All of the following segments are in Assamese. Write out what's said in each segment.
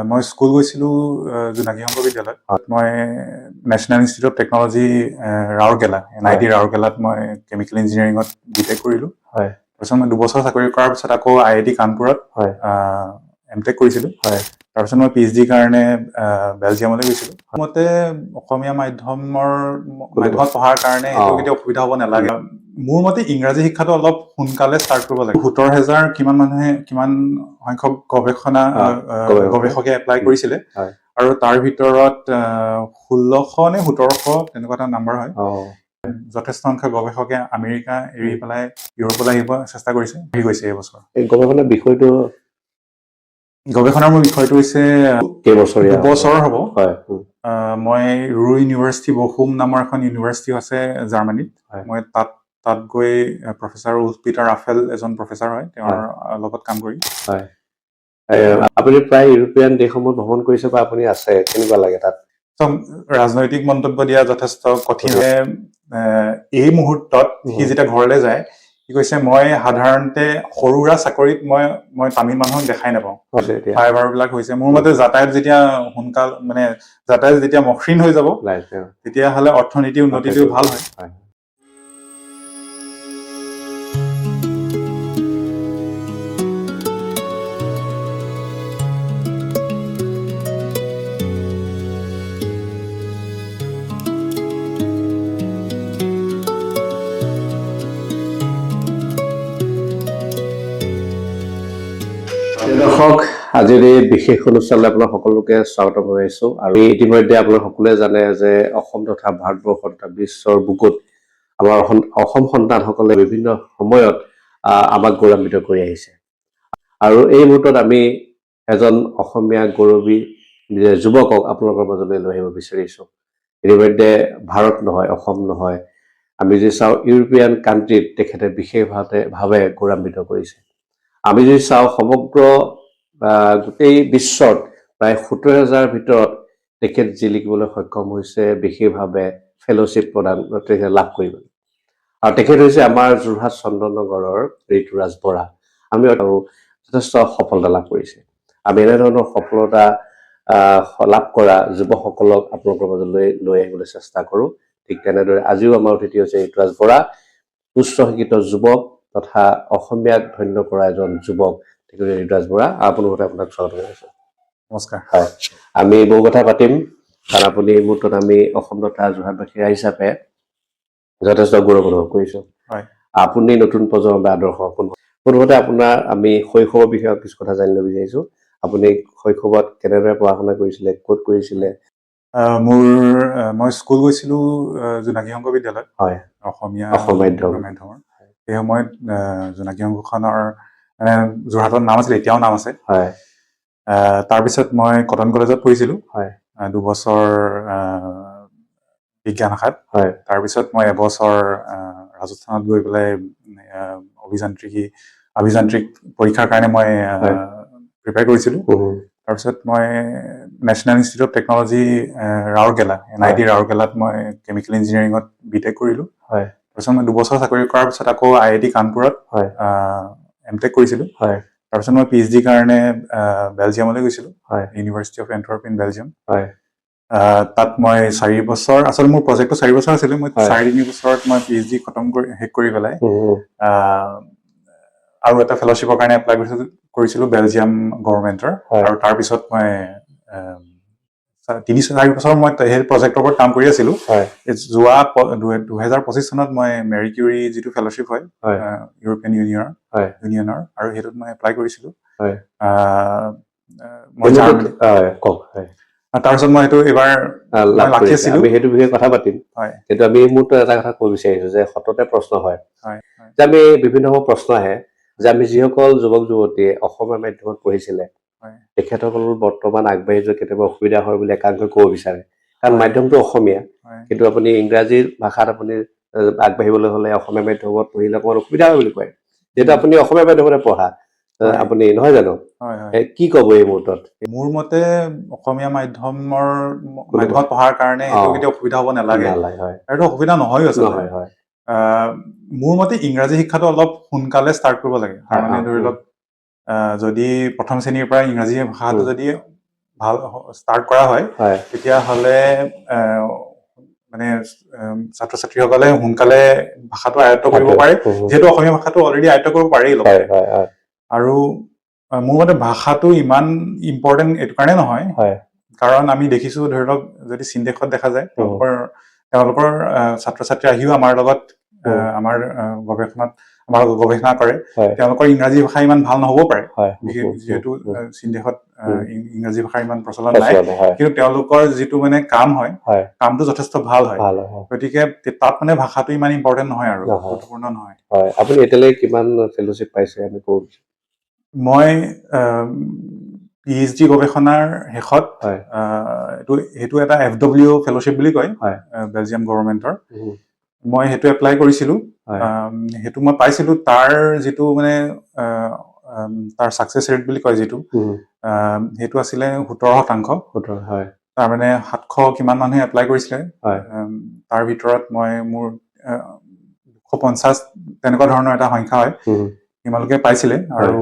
মই স্কুল গৈছিলোঁ জোনাকী সংঘ বিদ্যালয়ত। মই National Institute of Technology Rourkela NIT ৰাউৰকেলাত মই কেমিকেল ইঞ্জিনিয়াৰিঙত BTech কৰিলোঁ। তাৰপিছত মই 2 বছৰ চাকৰি কৰাৰ পিছত আকৌ IIT কানপুৰত MTech কৰিছিলোঁ। তাৰপিছত মই PhD কাৰণে বেলজিয়ামলৈ গৈছিলোঁ। মতে অসমীয়া মাধ্যমত পঢ়াৰ কাৰণে এইটো কেতিয়াও অসুবিধা হ'ব নালাগে। মোৰ মতে ইংৰাজী শিক্ষাটো অলপ সোনকালে ষ্টাৰ্ট কৰিব লাগে। 17,000 কিমান সংখ্যক গৱেষকে এপ্লাই কৰিছিলে আৰু তাৰ ভিতৰত 1600 নে 1700 তেনেকুৱা এটা নাম্বাৰ হয়। যথেষ্ট সংখ্যক গৱেষকে আমেৰিকা এৰি পেলাই ইউৰোপলৈ আহিব চেষ্টা কৰিছে, আহি গৈছে এই বছৰ। এই গৱেষণাৰ মোৰ বিষয়টো হৈছে কেইবছৰীয়া 2 বছৰ হ'ব। মই ৰুৰ ইউনিভাৰ্চিটি বসুম নামৰ এখন ইউনিভাৰ্চিটি আছে জাৰ্মানীত। মই তাত গৈ প্ৰফেচাৰ উল্ফ পিটাৰ ৰাফেল এজন প্ৰফেচাৰ হয়, তেওঁৰ লগত কাম কৰি। আপুনি প্ৰায় ইউৰোপীয়ান দেশসমূহ ভ্ৰমণ কৰিছে বা আপুনি আছে, কেনেকুৱা লাগে তাত? ৰাজনৈতিক মন্তব্য দিয়া যথেষ্ট কঠিন। এই মুহূৰ্তত সি যেতিয়া ঘৰলৈ যায়, সি কৈছে মই সাধাৰণতে সৰু সুৰা চাকৰিত মই তামিল মানুহক দেখাই নাপাওঁ। ফ্লাইঅভাৰ বিলাক হৈছে মোৰ মতে যাতায়াত যেতিয়া মসৃণ হৈ যাব তেতিয়াহ'লে অৰ্থনীতিৰ উন্নতিটো ভাল হয়। দৰ্শক, আজিৰ এই বিশেষ অনুষ্ঠানলৈ আপোনাক সকলোকে স্বাগতম জনাইছো। আৰু ইতিমধ্যে আপোনালোক সকলোৱে জানে যে অসম তথা ভাৰতবৰ্ষ তথা বিশ্বৰ বুকুত আমাৰ অসম সন্তানসকলে বিভিন্ন সময়ত আমাক গৌৰৱান্বিত কৰি আহিছে। আৰু এই মুহূৰ্তত আমি এজন অসমীয়া গৌৰৱী যুৱকক আপোনালোকৰ মাজলৈ লৈ আহিব বিচাৰিছো। ইতিমধ্যে ভাৰত নহয়, অসম নহয়, আমি যদি চাওঁ ইউৰোপীয়ান কাণ্ট্ৰিত তেখেতে বিশেষভাৱে গৌৰৱান্বিত কৰিছে। আমি যদি চাওঁ সমগ্ৰ গোটেই বিশ্বত প্ৰায় 70,000 ভিতৰত তেখেত জিলিকিবলৈ সক্ষম হৈছে, বিশেষভাৱে ফেলোশ্বিপ লাভ কৰিবলৈ। আৰু তেখেত হৈছে আমাৰ যোৰহাট চন্দননগৰৰ ঋতুৰাজ বৰা। আমি যথেষ্ট সফলতা লাভ কৰিছে। আমি এনেধৰণৰ সফলতা লাভ কৰা যুৱকসকলক আপোনালোকৰ মাজলৈ লৈ আহিবলৈ চেষ্টা কৰোঁ। ঠিক তেনেদৰে আজিও আমাৰ অতিথি হৈছে ঋতুৰাজ বৰা, উচ্চ শিক্ষিত যুৱক তথা অসমীয়াক ধন্য কৰা এজন যুৱক। ঋতুৰাজ বৰা, আপোনাক স্বাগতম জনাইছো। নমস্কাৰ। আমি বহু কথা পাতিম, কাৰণ আপুনি এই মুহূৰ্তত আমি অসম তথা যোৰহাটবাসী হিচাপে যথেষ্ট গৌৰৱ অনুভৱ কৰিছো। আপুনি নতুন প্ৰজন্মৰ আদৰ্শ। প্ৰথমতে আমি শৈশৱৰ বিষয়ে কিছু কথা জানিব বিচাৰিছো। আপুনি শৈশৱত কেনেদৰে পঢ়া শুনা কৰিছিলে, ক'ত কৰিছিলে? মই স্কুল গৈছিলোঁ জোনাকী সংঘ বিদ্যালয়ত, অসমীয়া মাধ্যমৰ। সেই সময়ত জোনাকী সংঘখনৰ যোৰহাটৰ নাম আছিলে, এতিয়াও নাম আছে। তাৰপিছত মই কটন কলেজত পঢ়িছিলোঁ 2 বছৰ বিজ্ঞান শাখাত। তাৰপিছত মই এবছৰ ৰাজস্থানত গৈ পেলাই আভিযান্ত্ৰিক পৰীক্ষাৰ কাৰণে মই প্ৰিপেয়াৰ কৰিছিলোঁ। তাৰপিছত মই National Institute of Technology Rourkela NIT ৰাউৰকেলাত মই কেমিকেল ইঞ্জিনিয়াৰিঙত BTech কৰিলোঁ। তাৰপিছত মই 2 বছৰ চাকৰি কৰাৰ পিছত আকৌ IIT কানপুৰত MTech কৰিছিলোঁ। তাৰপিছত মই PhD কাৰণে বেলজিয়ামলৈ গৈছিলোঁ, ইউনিভাৰ্চিটি অফ এণ্টৱৰ্প ইন বেলজিয়াম। তাত মই 4 বছৰ, আচলতে মোৰ প্ৰজেক্টটো 4 বছৰ আছিলে। মই 4-3 বছৰত মই PhD শেষ কৰি পেলাই আৰু এটা ফেলোশ্বিপৰ কাৰণে এপ্লাই কৰিছিলোঁ বেলজিয়াম গভৰ্ণমেণ্টৰ। আৰু তাৰপিছত মই 3-4 বছৰ মই সেই প্ৰজেক্টৰ ওপৰত কাম কৰি আছিলোঁ। যোৱা 2025 চনত মই মেৰী কিউৰী যিটো ফেলোশ্বিপ হয় ইউৰোপীয়ান ইউনিয়নৰ, আৰু সেইটোত মই এপ্লাই কৰিছিলোঁ। তাৰপিছত মই সেইটো এইবাৰ বাকী আছিলোঁ। সেইটো বিষয়ে কথা পাতিম। কিন্তু আমি এই মুহূৰ্তত এটা কথা ক'ব বিচাৰিছো যে সততে প্ৰশ্ন হয় যে আমি বিভিন্ন প্ৰশ্ন আহে যে আমি যিসকল যুৱক যুৱতীয়ে অসমীয়া মাধ্যমত পঢ়িছিলে তেখেতসকলৰ বৰ্তমান আগবাঢ়ি যোৱা কেতিয়াবা অসুবিধা হয় বুলি একাংশই ক'ব বিচাৰে, কাৰণ মাধ্যমটো অসমীয়া। কিন্তু আপুনি ইংৰাজী ভাষাত আপুনি আগবাঢ়িবলৈ হ'লে অসমীয়া মাধ্যমত পঢ়িলে অকণমান অসুবিধা হয় বুলি কয়। যেহেতু আপুনি অসমীয়া মাধ্যমতে পঢ়া, আপুনি নহয় জানো, কি ক'ব এই মুহূৰ্তত? মোৰ মতে অসমীয়া মাধ্যমত পঢ়াৰ কাৰণে এইটো কেতিয়াও অসুবিধা হ'ব নালাগে। এইটো অসুবিধা নহয়ও আচলতে। মোৰ মতে ইংৰাজী শিক্ষাটো অলপ সোনকালে ষ্টাৰ্ট কৰিব লাগে। তাৰমানে ধৰি লওক যদি প্ৰথম শ্ৰেণীৰ পৰা ইংৰাজী ভাষাটো যদি ভাল ষ্টাৰ্ট কৰা হয় তেতিয়াহ'লে মানে ছাত্ৰ ছাত্ৰীসকলে সোনকালে ভাষাটো আয়ত্ব কৰিব পাৰে, যিহেতু অসমীয়া ভাষাটো অলৰেডি আয়ত্ব কৰিব পাৰেই লগতে। আৰু মোৰ মতে ভাষাটো ইমান ইম্পৰ্টেণ্ট এইটো কাৰণে নহয়, কাৰণ আমি দেখিছো ধৰি লওক যদি চীন দেশত দেখা যায় তেওঁলোকৰ ছাত্ৰ ছাত্ৰী আহিও আমাৰ লগত আমাৰ গৱেষণা কৰে, তেওঁলোকৰ ইংৰাজী ভাষা ইমান ভাল নহ'ব পাৰে, যিহেতু চীন দেশত ইংৰাজী ভাষাৰ ইমান প্ৰচলন নাই, কিন্তু তেওঁলোকৰ যিটো মানে কাম হয় কামটো যথেষ্ট ভাল হয়, গতিকে তাত মানে ভাষাটো ইমান ইম্পৰ্টেণ্ট নহয় আৰু গুৰুত্বপূৰ্ণ নহয়। আপুনি এতিয়ালৈকে কিমান ফেলোশ্বিপ পাইছে? আমি ক'ব বিচাৰিম মই PhD গৱেষণাৰ শেষত সেইটো এটা FW ফেলোশ্বিপ বুলি কয় বেলজিয়াম গভৰ্ণমেণ্টৰ, মই সেইটো এপ্লাই কৰিছিলো, সেইটো মই পাইছিলো। তাৰ যিটো মানে তাৰ ছাকচেছ ৰেট বুলি কয় যিটো, সেইটো আছিলে 17%। তাৰমানে 700 কিমান মানুহে এপ্লাই কৰিছিলে, তাৰ ভিতৰত মই মোৰ 250 তেনেকুৱা ধৰণৰ এটা সংখ্যা হয়, ইমানলৈকে পাইছিলে। আৰু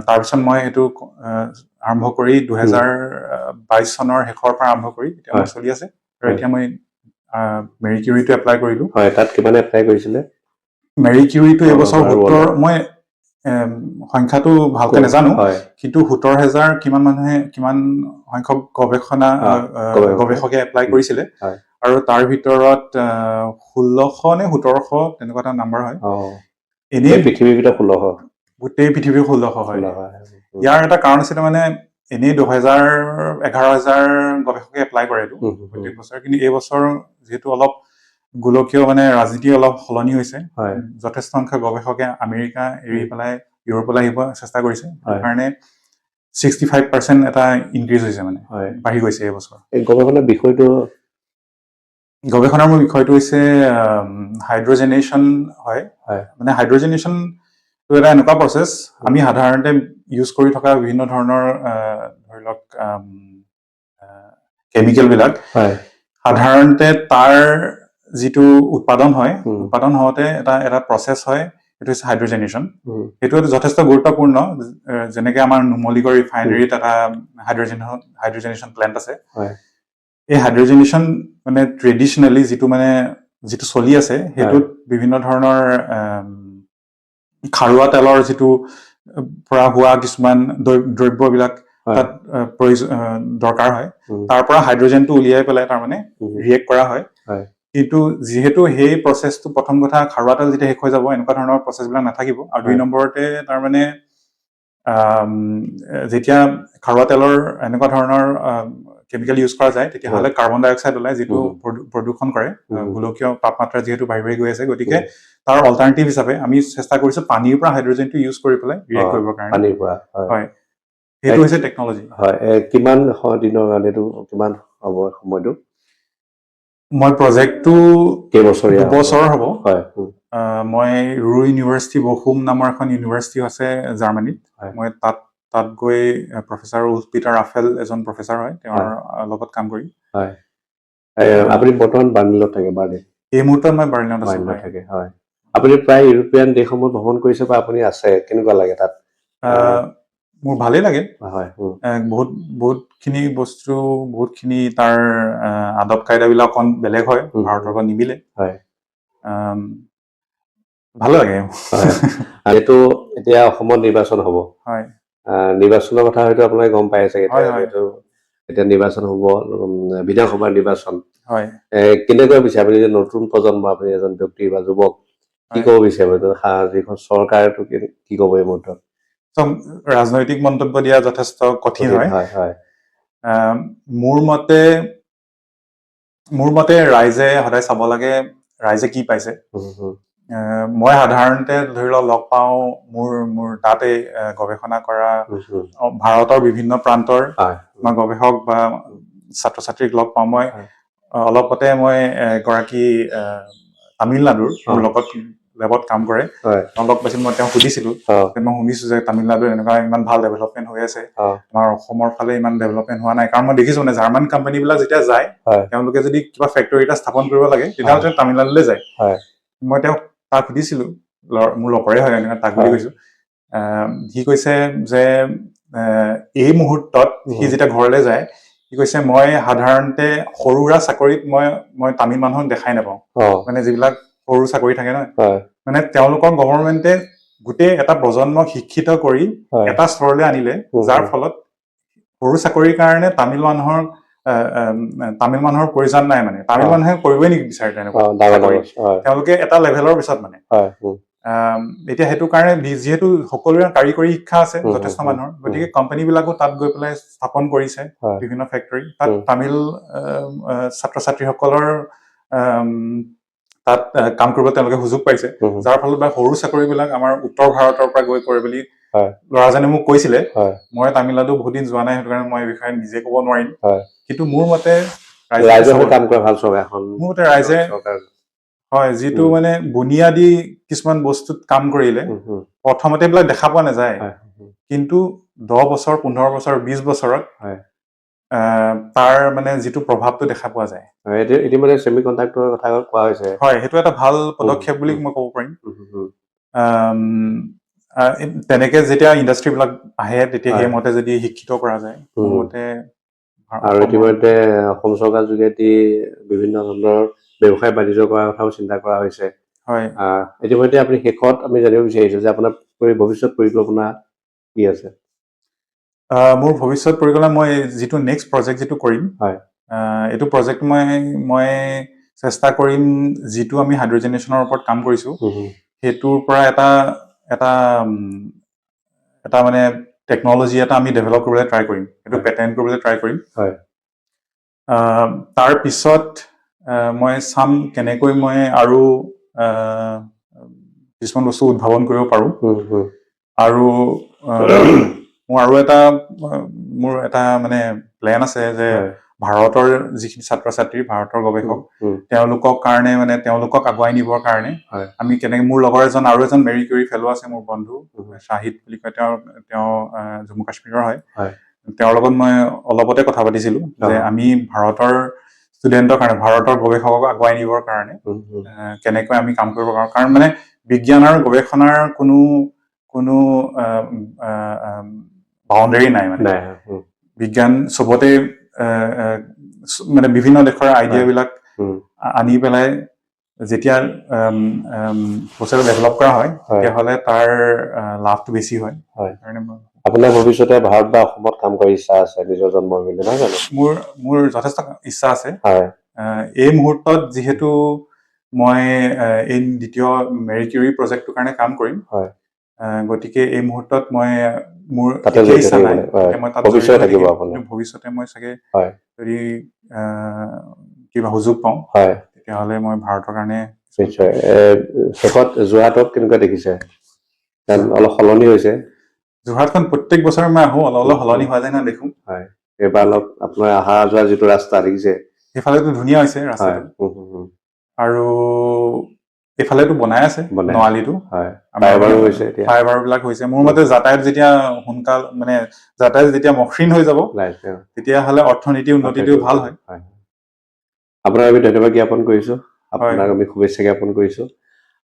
তাৰপিছত মই সেইটো আৰম্ভ কৰি 2022 চনৰ শেষৰ পৰা আৰম্ভ কৰি এতিয়া মই চলি আছে। আৰু এতিয়া মই মেৰি কিউৰিটো এপ্লাই কৰিলো। তাত কিমান এপ্লাই কৰিছিলে? মেৰি কিউৰিটো এইবছৰ 70, মই সংখ্যাটো ভালকে নাজানো, কিন্তু 17,000 কিমান সংখ্যক গৱেষকে এপ্লাই কৰিছিলে, আৰু তাৰ ভিতৰত 1600 নে 1700 তেনেকুৱা এটা নাম্বাৰ হয়। এনেই পৃথিৱীৰ ভিতৰত 1600, গোটেই পৃথিৱীৰ 1600 হয়। ইয়াৰ এটা কাৰণ আছিলে মানে এনেই 11,000 গৱেষকে এপ্লাই কৰে এইটো প্ৰত্যেক বছৰ, কিন্তু এই বছৰ যিহেতু অলপ গোলকীয় মানে ৰাজনীতি অলপ সলনি হৈছে, যথেষ্ট সংখ্যক গৱেষকে আমেৰিকা এৰি পেলাই ইউৰোপলৈ আহিব চেষ্টা কৰিছে, সেইকাৰণে 65% এটা ইনক্ৰিজ হৈছে, মানে বাঢ়ি গৈছে এই বছৰ। গৱেষণাৰ মোৰ বিষয়টো হৈছে হাইড্ৰজেনেশ্যন হয়। মানে হাইড্ৰজেনেশ্যন এটা এনেকুৱা প্ৰচেছ আমি সাধাৰণতে ইউজ কৰি থকা বিভিন্ন ধৰণৰ ধৰি লওক কেমিকেল বিলাক সাধাৰণতে তাৰ যিটো উৎপাদন হয়, উৎপাদন হওঁতে এটা প্ৰচেছ হয়, সেইটো হৈছে হাইড্ৰজেনেশ্যন। সেইটো যথেষ্ট গুৰুত্বপূৰ্ণ। যেনেকে আমাৰ নুমলীগড় ৰিফাইনেৰীত এটা হাইড্ৰজেনেশ্যন প্লেণ্ট আছে, এই হাইড্ৰজেনেশ্যন মানে ট্ৰেডিশ্যনেলি যিটো চলি আছে, সেইটোত বিভিন্ন ধৰণৰ খাৰুৱা তেলৰ যিটো পৰা হোৱা কিছুমান দ্ৰব্যবিলাক তাত দৰকাৰ হয়, তাৰ পৰা হাইড্ৰজেনটো উলিয়াই পেলাই তাৰমানে ৰিয়েক্ট কৰা হয়। কিন্তু যিহেতু সেই প্ৰচেছটো প্ৰথম কথা খাৰুৱা তেল যেতিয়া শেষ হৈ যাব, এনেকুৱা ধৰণৰ প্ৰচেছবিলাক নাথাকিব। আৰু 2 নম্বৰতে তাৰমানে যেতিয়া খাৰুৱা তেলৰ এনেকুৱা ধৰণৰ কেমিকেল ইউজ কৰা যায়, তেতিয়াহ'লে কাৰ্বন ডাই অক্সাইড ওলাই, যিটো প্ৰদূষণ কৰে। গোলকীয় তাপমাত্ৰা যিহেতু বাঢ়ি বাঢ়ি গৈ আছে, গতিকে তাৰ অল্টাৰনেটিভ হিচাপে আমি চেষ্টা কৰিছো পানীৰ পৰা হাইড্ৰজেনটো ইউজ কৰি পেলাই ৰিয়েক্ট কৰিবৰ কাৰণে। পানীৰ পৰা হয়, সেইটো হৈছে টেকনলজি। কিমান দিনৰ কাৰণে এইটো, কিমান হ'ব সময়টো? মই প্ৰজেক্টটো 2 বছৰ হ'ব। মই ৰুৰ ইউনিভাৰ্চিটি বসুম নামৰ এখন ইউনিভাৰ্চিটি আছে জাৰ্মানীত, মই তাত গৈ প্ৰফেচাৰ উল্ফ পিটাৰ ৰাফেল এজন প্ৰফেচাৰ হয়, তেওঁৰ লগত কাম কৰিম। আপুনি বৰ্তমান বাৰ্লিনত থাকে? এই মুহূৰ্তত মই বাৰ্লিনত আছো। আপুনি প্ৰায় ইউৰোপীয়ান দেশসমূহ ভ্ৰমণ কৰিছে বা আপুনি আছে, কেনেকুৱা লাগে তাত? মোৰ ভালেই লাগে। বহুতখিনি বস্তু, বহুতখিনি তাৰ আদব কায়দাবিলাক অকণ বেলেগ হয়, ভাৰতৰ পৰা নিমিলে। ভাল লাগে। এইটো এতিয়া অসমত নিৰ্বাচন হ'ব, নিৰ্বাচনৰ কথা হয়তো আপোনালোকে গম পাই আছে। এতিয়া নিৰ্বাচন হ'ব, বিধানসভাৰ নিৰ্বাচন। কেনেকৈ বিচাৰে আপুনি, যে নতুন প্ৰজন্ম, আপুনি এজন ব্যক্তি বা যুৱক, কি ক'ব বিচাৰিব যিখন চৰকাৰটো, কি ক'ব এই মুহূৰ্তত? ৰাজনৈতিক মন্তব্য দিয়া যথেষ্ট কঠিন হয়। মোৰ মতে ৰাইজে সদায় চাব লাগে ৰাইজে কি পাইছে। মই সাধাৰণতে ধৰি লওক পাওঁ মোৰ তাতে গৱেষণা কৰা ভাৰতৰ বিভিন্ন প্ৰান্তৰ গৱেষক বা ছাত্ৰ ছাত্ৰীক লগ পাওঁ। মই অলপতে মই এগৰাকী তামিলনাডুৰ মোৰ লগত লেবত কাম কৰে, তেওঁ লগ পাইছিল। মই তেওঁক সুধিছিলো, মই শুনিছো যে তামিলনাডুৰ এনেকুৱা ইমান ভাল ডেভেলপমেণ্ট হৈ আছে, আমাৰ অসমৰ ফালে ইমান ডেভেলপমেণ্ট হোৱা নাই। কাৰণ মই দেখিছো মানে জাৰ্মান কোম্পানীবিলাক যেতিয়া যায়, তেওঁলোকে যদি কিবা ফেক্টৰী এটা স্থাপন কৰিব লাগে, তেতিয়াহ'লে তামিলনাডুলৈ যায়। মই তাক সুধিছিলো, মোৰ লগৰে হয়, তাক বুলি কৈছো, সি কৈছে যে এই মুহূৰ্তত সি যেতিয়া ঘৰলৈ যায় সি কৈছে মই সাধাৰণতে সৰু সুৰা চাকৰিত মই তামিল মানুহক দেখাই নাপাওঁ মানে যিবিলাক সৰু চাকৰি থাকে নহয় মানে তেওঁলোকৰ গভৰ্ণমেণ্টে গোটেই এটা প্ৰজন্মক শিক্ষিত কৰি এটা স্তৰলৈ আনিলে যাৰ ফলত সৰু চাকৰিৰ কাৰণে তামিল মানুহৰ প্ৰয়োজন নাই মানে তামিল মানুহে কৰিবই নিবিচাৰে তেনেকুৱা তেওঁলোকে এটা লেভেলৰ পিছত মানে এতিয়া সেইটো কাৰণে যিহেতু সকলোৰে কাৰিকৰী শিক্ষা আছে যথেষ্ট মানুহৰ গতিকে কোম্পানী বিলাকো তাত গৈ পেলাই স্থাপন কৰিছে বিভিন্ন ফেক্টৰী তাত তামিল ছাত্ৰ ছাত্ৰীসকলৰ তাত কাম কৰিব তেওঁলোকে সুযোগ পাইছে যাৰ ফলত বা সৰু চাকৰি বিলাক আমাৰ উত্তৰ ভাৰতৰ পৰা গৈ কৰে বুলি ল'ৰাজনে মোক কৈছিলে মই তামিলনাডু বহুত দিন যোৱা নাই সেইটো কাৰণে মই এই বিষয়ে নিজে ক'ব নোৱাৰিম কিন্তু মোৰ মতে মোৰ মতে ৰাইজে হয় যিটো মানে বুনিয়াদী কিছুমান বস্তুত কাম কৰিলে প্ৰথমতে এইবিলাক দেখা পোৱা নাযায় কিন্তু 10 বছৰ 15 বছৰ 20 বছৰত তাৰ মানে যিটো প্ৰভাৱটো দেখা পোৱা যায় ইতিমধ্যে ছেমিকণ্ডাক্টৰৰ কথা কোৱা হৈছে হয় সেইটো এটা ভাল পদক্ষেপ বুলি মই ক'ব পাৰিম তেনেকে যেতিয়া ইণ্ডাষ্ট্ৰী বিলাক আহে তেতিয়া সেইমতে যদি শিক্ষিত কৰা যায় মোৰ মতে আৰু ইতিমধ্যে অসম চৰকাৰ যোগেদি বিভিন্ন ধৰণৰ ব্যৱসায় বাণিজ্য কৰাৰ কথাও চিন্তা কৰা হৈছে হয় ইতিমধ্যে আপুনি শেষত আমি জানিব বিচাৰিছো যে আপোনাৰ ভৱিষ্যত পৰিকল্পনা কি আছে মোৰ ভৱিষ্যত পৰিকল্পনা মই যিটো নেক্সট প্ৰজেক্ট যিটো কৰিম এইটো প্ৰজেক্ট মই চেষ্টা কৰিম যিটো আমি হাইড্ৰজেনেশ্যনৰ ওপৰত কাম কৰিছো সেইটোৰ পৰা এটা মানে টেকনলজি এটা আমি ডেভেলপ কৰিবলৈ ট্ৰাই কৰিম এইটো পেটেণ্ট কৰিবলৈ ট্ৰাই কৰিম তাৰ পিছত মই চাম কেনেকৈ মই আৰু কিছুমান বস্তু উদ্ভাৱন কৰিব পাৰো আৰু মোৰ এটা মানে প্লেন আছে যে ভাৰতৰ যিখিনি ছাত্ৰ ছাত্ৰী ভাৰতৰ গৱেষক তেওঁলোকক কাৰণে মানে তেওঁলোকক আগুৱাই নিবৰ কাৰণে আমি কেনেকৈ মোৰ লগৰ আৰু এজন মেৰি কিউৰী ফেলো আছে মোৰ বন্ধু শাহিদ বুলি কয় তেওঁ জম্মু কাশ্মীৰৰ হয় তেওঁৰ লগত মই অলপতে কথা পাতিছিলো যে আমি ভাৰতৰ ষ্টুডেণ্টৰ কাৰণে ভাৰতৰ গৱেষকক আগুৱাই নিবৰ কাৰণে কেনেকৈ আমি কাম কৰিব পাৰোঁ কাৰণ মানে বিজ্ঞান আৰু গৱেষণাৰ কোনো বাউণ্ডেৰী নাই মানে বিজ্ঞান চবতে মানে বিভিন্ন দেশৰ আইডিয়াবিলাক আনি পেলাই যেতিয়া বস্তুটো ডেভেলপ কৰা হয় তেতিয়াহ'লে তাৰ লাভটো বেছি হয় আপোনাৰ ভৱিষ্যতে ভাৰত বা অসমত কাম কৰাৰ ইচ্ছা আছে নিজৰ জন্মভূমিলৈ নহয় জানো মোৰ যথেষ্ট ইচ্ছা আছে এই মুহূৰ্তত যিহেতু মই এই দ্বিতীয় মেৰি কিউৰী প্ৰজেক্টটোৰ কাৰণে কাম কৰিম গতিকে এই মুহূৰ্তত মোৰ ইচ্ছা নাই ভৱিষ্যতে মই চাগে যদি কিবা সুযোগ পাওঁ তেতিয়াহ'লে মই ভাৰতৰ কাৰণে নিশ্চয় শেষত যোৰহাটক কেনেকুৱা দেখিছে অলপ সলনি হৈছে যোৰহাটখন প্ৰত্যেক বছৰে মই আহোঁ অলপ সলনি হোৱা যায় না দেখোঁ এইবাৰ অলপ আপোনাৰ অহা যোৱা যিটো ৰাস্তা দেখিছে সেইফালেতো ধুনীয়া হৈছে ৰাস্তাটো আৰু এইফালেতো বনাই আছে নৱালীটো ফ্লাইঅভাৰ বিলাক হৈছে মোৰ মতে যাতায়াত যেতিয়া মসৃণ হৈ যাব তেতিয়াহ'লে অৰ্থনীতিৰ উন্নতিটো ভাল হয় আপোনাক আমি ধন্যবাদ জ্ঞাপন কৰিছো আপোনাক আমি শুভেচ্ছা জ্ঞাপন কৰিছো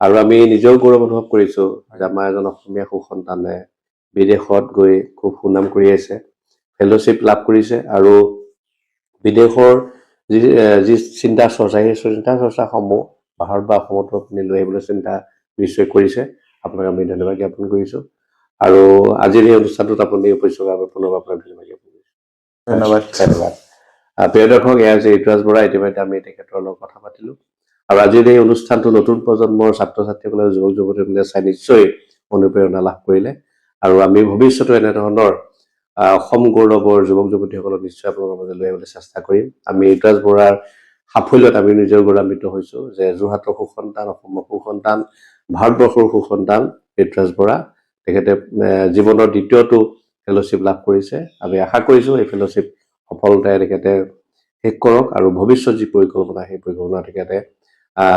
আৰু আমি নিজেও গৌৰৱ অনুভৱ কৰিছো যে আমাৰ এজন অসমীয়া সুসন্তানে বিদেশত গৈ খুব সুনাম কৰি আছে ফেলোশ্বিপ লাভ কৰিছে আৰু বিদেশৰ যি চিন্তা চৰ্চা সেই চিন্তা চৰ্চাসমূহ ভাৰত বা অসমতো আপুনি লৈ আহিবলৈ চিন্তা নিশ্চয় কৰিছে আপোনাক আমি ধন্যবাদ জ্ঞাপন কৰিছো আৰু আজিৰ এই অনুষ্ঠানটোত আপুনি উপস্থিত হোৱাৰ বাবে পুনৰবাৰ আপোনাক ধন্যবাদ জ্ঞাপন কৰিছো ধন্যবাদ প্ৰিয় দৰ্শক এয়া হৈছে ঋতুৰাজ বৰা ইতিমধ্যে আমি তেখেতৰ লগত কথা পাতিলো আৰু আজিৰ এই অনুষ্ঠানটো নতুন প্ৰজন্মৰ ছাত্ৰ ছাত্ৰীসকলে যুৱক যুৱতীসকলে চাই নিশ্চয় অনুপ্ৰেৰণা লাভ কৰিলে আৰু আমি ভৱিষ্যতে এনেধৰণৰ অসম গৌৰৱৰ যুৱক যুৱতীসকলক নিশ্চয় আপোনালোকৰ মাজত লৈ আহিবলৈ চেষ্টা কৰিম আমি ঋতুৰাজ বৰাৰ সাফল্যত আমি নিজেও গৌৰৱান্বিত হৈছো যে যোৰহাটৰ সুসন্তান অসমৰ সুসন্তান ভাৰতবৰ্ষৰ সুসন্তান ঋতুৰাজ বৰা তেখেতে জীৱনৰ দ্বিতীয়টো ফেলোশ্বিপ লাভ কৰিছে আমি আশা কৰিছো এই ফেলোশ্বিপ সফলতাৰে তেখেতে শেষ কৰক আৰু ভৱিষ্যত যি পৰিকল্পনা সেই পৰিকল্পনা তেখেতে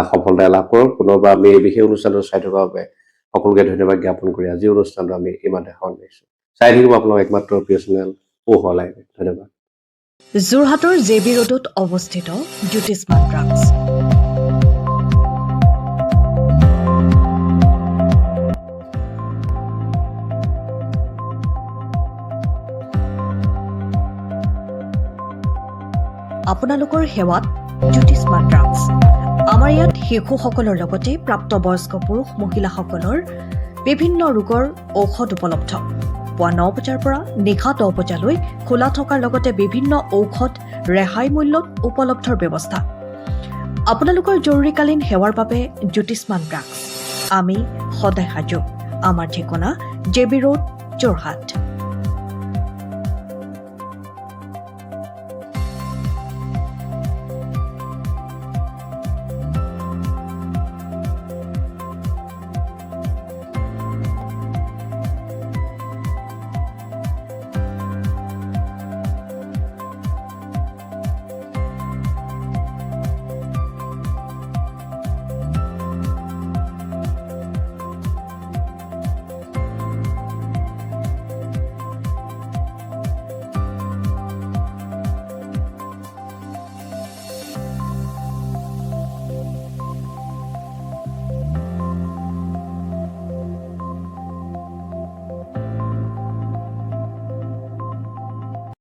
সফলতাৰে লাভ কৰক পুনৰবাৰ আমি এই বিশেষ অনুষ্ঠানটো চাই থকাৰ বাবে সকলোকে ধন্যবাদ জ্ঞাপন কৰি আজি অনুষ্ঠানটো আমি ইমানতে সামৰিছো চাই থাকিব আপোনালোক একমাত্ৰ প্ৰিয় চেনেল পোহৰ লাইভ ধন্যবাদ যোৰহাটৰ জেবি ৰোডত অৱস্থিত জ্যোতিষ্মান ড্ৰাগছ আপোনালোকৰ সেৱাত জ্যোতিষ্মান ড্ৰাগছ। আমাৰ ইয়াত শিশুসকলৰ লগতে প্ৰাপ্তবয়স্ক পুৰুষ মহিলাসকলৰ বিভিন্ন ৰোগৰ ঔষধ উপলব্ধ। পুৱা 9 বজাৰ পৰা নিশা 10 বজালৈ খোলা থকাৰ লগতে বিভিন্ন ঔষধ ৰেহাই মূল্যত উপলব্ধৰ ব্যৱস্থা। আপোনালোকৰ জৰুৰীকালীন সেৱাৰ বাবে জ্যোতিষ্মান ড্ৰাগছ। আমি সদায় সাজু। আমাৰ ঠিকনা JB ৰোড, যোৰহাট।